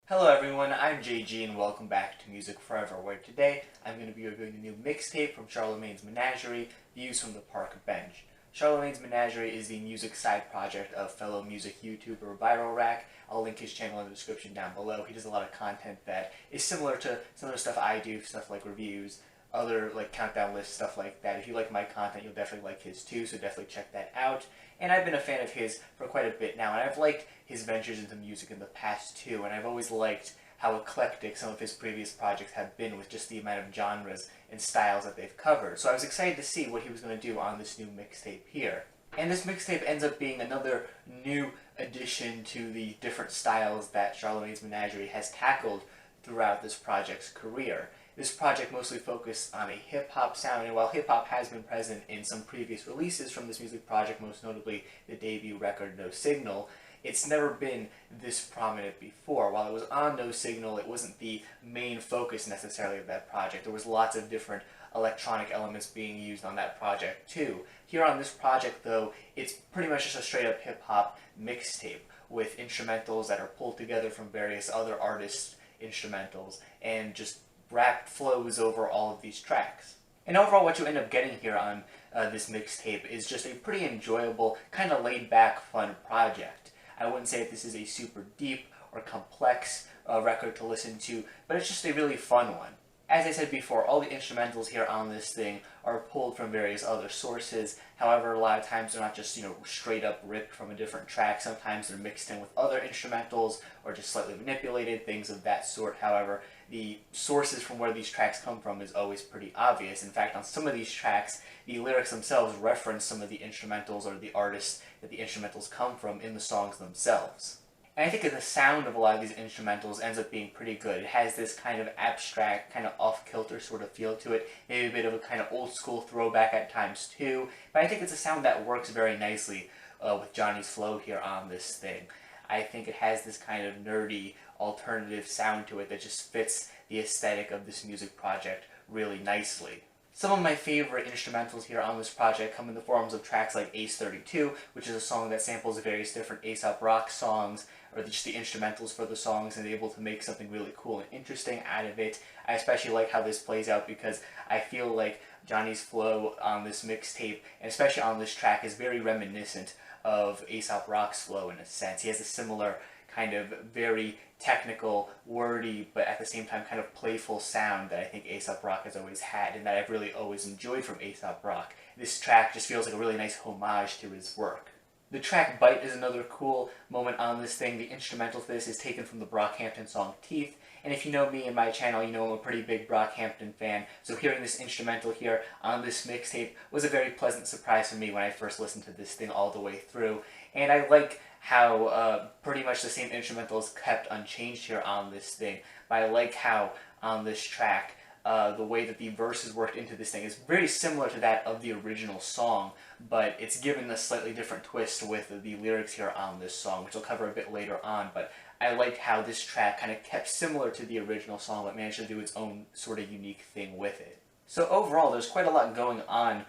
Hello everyone, I'm JG and welcome back to Music Forever, where today I'm going to be reviewing the new mixtape from Charlemagne's Menagerie, Views from the Park Bench. Charlemagne's Menagerie is the music side project of fellow music YouTuber Viral Rack. I'll link his channel in the description down below. He does a lot of content that is similar to some of the stuff I do, stuff like reviews, other like countdown lists, stuff like that. If you like my content, you'll definitely like his too, so definitely check that out. And I've been a fan of his for quite a bit now, and I've liked his ventures into music in the past too, and I've always liked how eclectic some of his previous projects have been with just the amount of genres and styles that they've covered. So I was excited to see what he was going to do on this new mixtape here. And this mixtape ends up being another new addition to the different styles that Charlemagne's Menagerie has tackled throughout this project's career. This project mostly focused on a hip-hop sound, and while hip-hop has been present in some previous releases from this music project, most notably the debut record No Signal, it's never been this prominent before. While it was on No Signal, it wasn't the main focus necessarily of that project. There was lots of different electronic elements being used on that project too. Here on this project though, it's pretty much just a straight up hip-hop mixtape with instrumentals that are pulled together from various other artists' instrumentals and just rap flows over all of these tracks. And overall what you end up getting here on this mixtape is just a pretty enjoyable, kind of laid-back, fun project. I wouldn't say that this is a super deep or complex record to listen to, but it's just a really fun one. As I said before, all the instrumentals here on this thing are pulled from various other sources. However, a lot of times they're not just, straight up ripped from a different track. Sometimes they're mixed in with other instrumentals or just slightly manipulated, things of that sort. However, the sources from where these tracks come from is always pretty obvious. In fact, on some of these tracks, the lyrics themselves reference some of the instrumentals or the artists that the instrumentals come from in the songs themselves. And I think that the sound of a lot of these instrumentals ends up being pretty good. It has this kind of abstract, kind of off-kilter sort of feel to it, maybe a bit of a kind of old-school throwback at times too, but I think it's a sound that works very nicely with Johnny's flow here on this thing. I think it has this kind of nerdy, alternative sound to it that just fits the aesthetic of this music project really nicely. Some of my favorite instrumentals here on this project come in the forms of tracks like Ace 32, which is a song that samples various different Aesop Rock songs, or just the instrumentals for the songs, and able to make something really cool and interesting out of it. I especially like how this plays out because I feel like Johnny's flow on this mixtape, and especially on this track, is very reminiscent of Aesop Rock's flow in a sense. He has a similar kind of very technical, wordy, but at the same time kind of playful sound that I think Aesop Rock has always had, and that I've really always enjoyed from Aesop Rock. This track just feels like a really nice homage to his work. The track Bite is another cool moment on this thing. The instrumental for this is taken from the Brockhampton song Teeth, and if you know me and my channel, you know I'm a pretty big Brockhampton fan, so hearing this instrumental here on this mixtape was a very pleasant surprise for me when I first listened to this thing all the way through, and I like how pretty much the same instrumental is kept unchanged here on this thing, but I like how on this track the way that the verses worked into this thing is very similar to that of the original song, but it's given a slightly different twist with the lyrics here on this song, which I'll cover a bit later on, but I liked how this track kind of kept similar to the original song, but managed to do its own sort of unique thing with it. So overall, there's quite a lot going on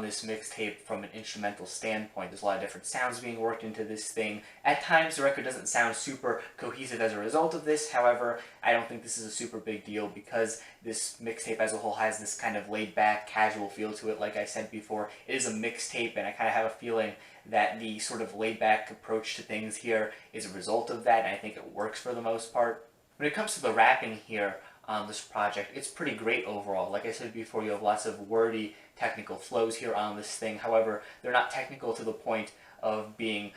this mixtape from an instrumental standpoint. There's a lot of different sounds being worked into this thing. At times the record doesn't sound super cohesive as a result of this, however, I don't think this is a super big deal because this mixtape as a whole has this kind of laid-back, casual feel to it. Like I said before, it is a mixtape, and I kind of have a feeling that the sort of laid-back approach to things here is a result of that, and I think it works for the most part. When it comes to the rapping here on this project, it's pretty great overall. Like I said before, you have lots of wordy, technical flows here on this thing. However, they're not technical to the point of being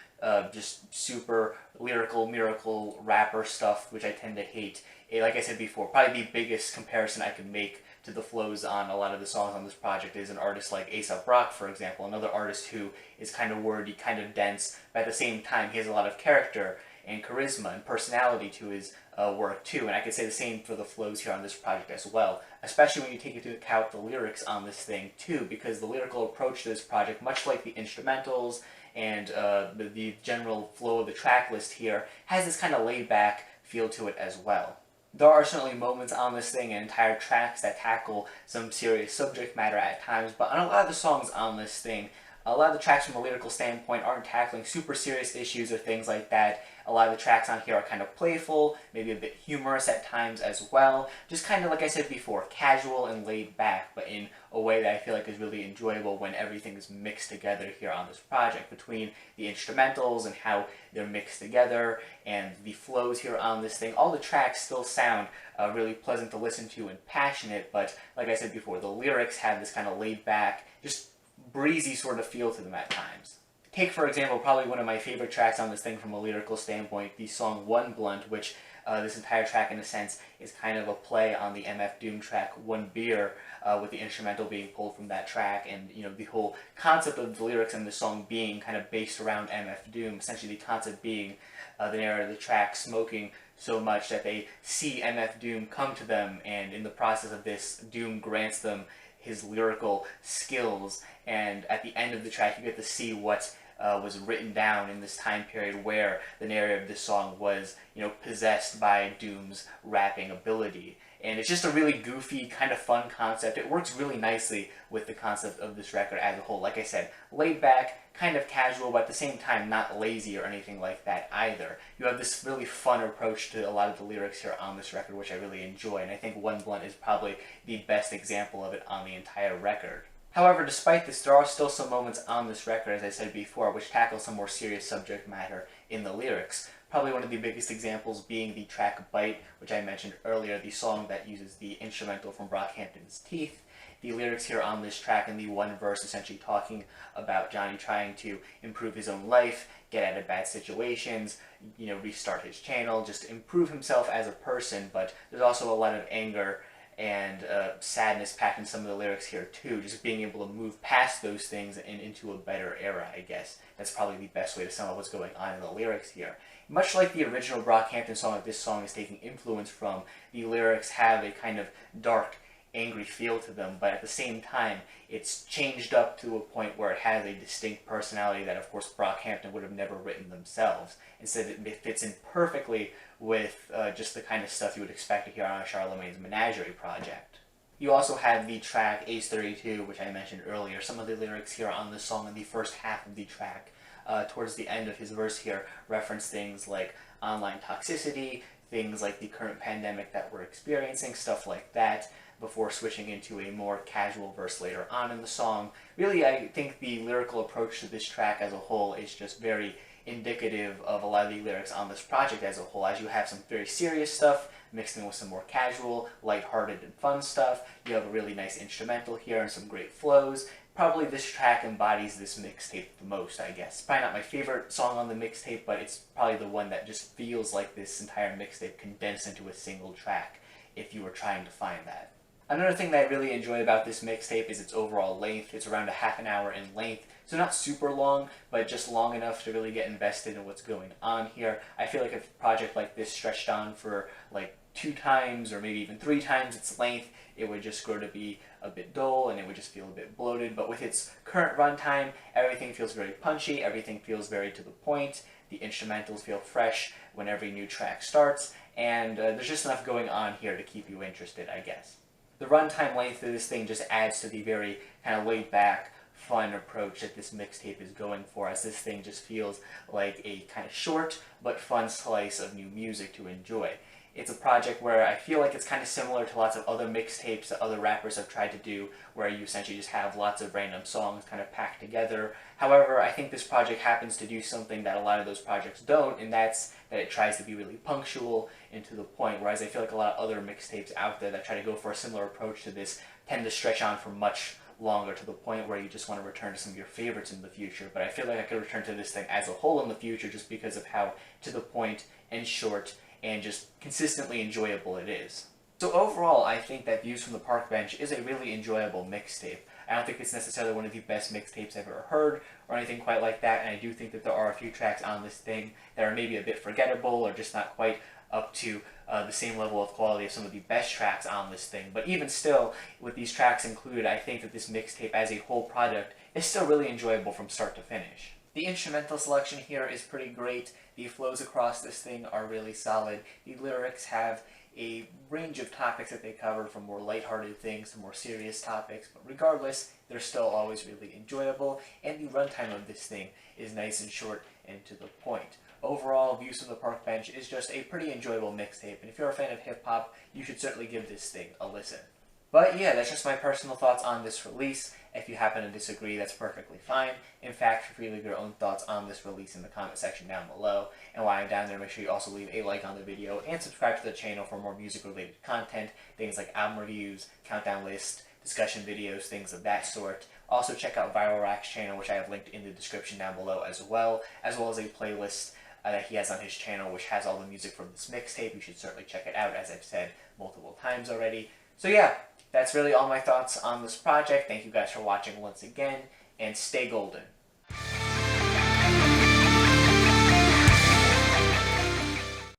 just super lyrical, miracle rapper stuff, which I tend to hate. Like I said before, probably the biggest comparison I can make to the flows on a lot of the songs on this project is an artist like Aesop Rock, for example, another artist who is kind of wordy, kind of dense, but at the same time he has a lot of character and charisma and personality to his work too, and I could say the same for the flows here on this project as well, especially when you take into account the lyrics on this thing too, because the lyrical approach to this project, much like the instrumentals and the general flow of the track list here, has this kind of laid-back feel to it as well. There are certainly moments on this thing and entire tracks that tackle some serious subject matter at times, but on a lot of the songs on this thing, A lot of the tracks from a lyrical standpoint aren't tackling super serious issues or things like that. A lot of the tracks on here are kind of playful, maybe a bit humorous at times as well. Just kind of, like I said before, casual and laid back, but in a way that I feel like is really enjoyable when everything is mixed together here on this project, between the instrumentals and how they're mixed together and the flows here on this thing. All the tracks still sound really pleasant to listen to and passionate, but like I said before, the lyrics have this kind of laid back, just breezy sort of feel to them at times. Take, for example, probably one of my favorite tracks on this thing from a lyrical standpoint, the song One Blunt, which this entire track, in a sense, is kind of a play on the MF Doom track One Beer, with the instrumental being pulled from that track, and the whole concept of the lyrics in the song being kind of based around MF Doom, essentially the concept being the narrator of the track smoking so much that they see MF Doom come to them, and in the process of this, Doom grants them his lyrical skills, and at the end of the track you get to see what was written down in this time period where the narrator of this song was, possessed by Doom's rapping ability. And it's just a really goofy, kind of fun concept. It works really nicely with the concept of this record as a whole. Like I said, laid back, kind of casual, but at the same time not lazy or anything like that either. You have this really fun approach to a lot of the lyrics here on this record, which I really enjoy, and I think One Blunt is probably the best example of it on the entire record. However, despite this, there are still some moments on this record, as I said before, which tackle some more serious subject matter in the lyrics. Probably one of the biggest examples being the track Bite, which I mentioned earlier, the song that uses the instrumental from Brockhampton's Teeth. The lyrics here on this track in the one verse essentially talking about Johnny trying to improve his own life, get out of bad situations, restart his channel, just improve himself as a person, but there's also a lot of anger and sadness packed in some of the lyrics here too, just being able to move past those things and into a better era, I guess. That's probably the best way to sum up what's going on in the lyrics here. Much like the original Brockhampton song that this song is taking influence from, the lyrics have a kind of dark, angry feel to them, but at the same time, it's changed up to a point where it has a distinct personality that, of course, Brockhampton would have never written themselves. Instead, it fits in perfectly with just the kind of stuff you would expect to hear on Charlemagne's Menagerie project. You also have the track Ace 32, which I mentioned earlier. Some of the lyrics here on this song in the first half of the track, towards the end of his verse here, reference things like online toxicity, things like the current pandemic that we're experiencing, stuff like that, before switching into a more casual verse later on in the song. Really, I think the lyrical approach to this track as a whole is just very indicative of a lot of the lyrics on this project as a whole, as you have some very serious stuff mixed in with some more casual, lighthearted, and fun stuff. You have a really nice instrumental here and some great flows. Probably this track embodies this mixtape the most, I guess. Probably not my favorite song on the mixtape, but it's probably the one that just feels like this entire mixtape condensed into a single track, if you were trying to find that. Another thing that I really enjoy about this mixtape is its overall length. It's around a half an hour in length, so not super long, but just long enough to really get invested in what's going on here. I feel like if a project like this stretched on for like 2 times or maybe even 3 times its length, it would just grow to be a bit dull and it would just feel a bit bloated. But with its current runtime, everything feels very punchy, everything feels very to the point, the instrumentals feel fresh when every new track starts, and there's just enough going on here to keep you interested, I guess. The runtime length of this thing just adds to the very kind of laid-back, fun approach that this mixtape is going for, as this thing just feels like a kind of short but fun slice of new music to enjoy. It's a project where I feel like it's kind of similar to lots of other mixtapes that other rappers have tried to do, where you essentially just have lots of random songs kind of packed together. However, I think this project happens to do something that a lot of those projects don't, and that's that it tries to be really punctual and to the point, whereas I feel like a lot of other mixtapes out there that try to go for a similar approach to this tend to stretch on for much longer, to the point where you just want to return to some of your favorites in the future. But I feel like I could return to this thing as a whole in the future just because of how to the point and short and just consistently enjoyable it is. So overall, I think that Views from the Park Bench is a really enjoyable mixtape. I don't think it's necessarily one of the best mixtapes I've ever heard or anything quite like that, and I do think that there are a few tracks on this thing that are maybe a bit forgettable or just not quite up to the same level of quality of some of the best tracks on this thing. But even still, with these tracks included, I think that this mixtape as a whole product is still really enjoyable from start to finish. The instrumental selection here is pretty great. The flows across this thing are really solid. The lyrics have a range of topics that they cover, from more lighthearted things to more serious topics, but regardless, they're still always really enjoyable, and the runtime of this thing is nice and short and to the point. Overall, Views from the Park Bench is just a pretty enjoyable mixtape, and if you're a fan of hip-hop, you should certainly give this thing a listen. But yeah, that's just my personal thoughts on this release. If you happen to disagree, that's perfectly fine. In fact, feel free to leave your own thoughts on this release in the comment section down below. And while I'm down there, make sure you also leave a like on the video and subscribe to the channel for more music-related content, things like album reviews, countdown lists, discussion videos, things of that sort. Also check out Viral Rack's channel, which I have linked in the description down below as well as a playlist that he has on his channel, which has all the music from this mixtape. You should certainly check it out, as I've said multiple times already. So yeah, that's really all my thoughts on this project. Thank you guys for watching once again, and stay golden.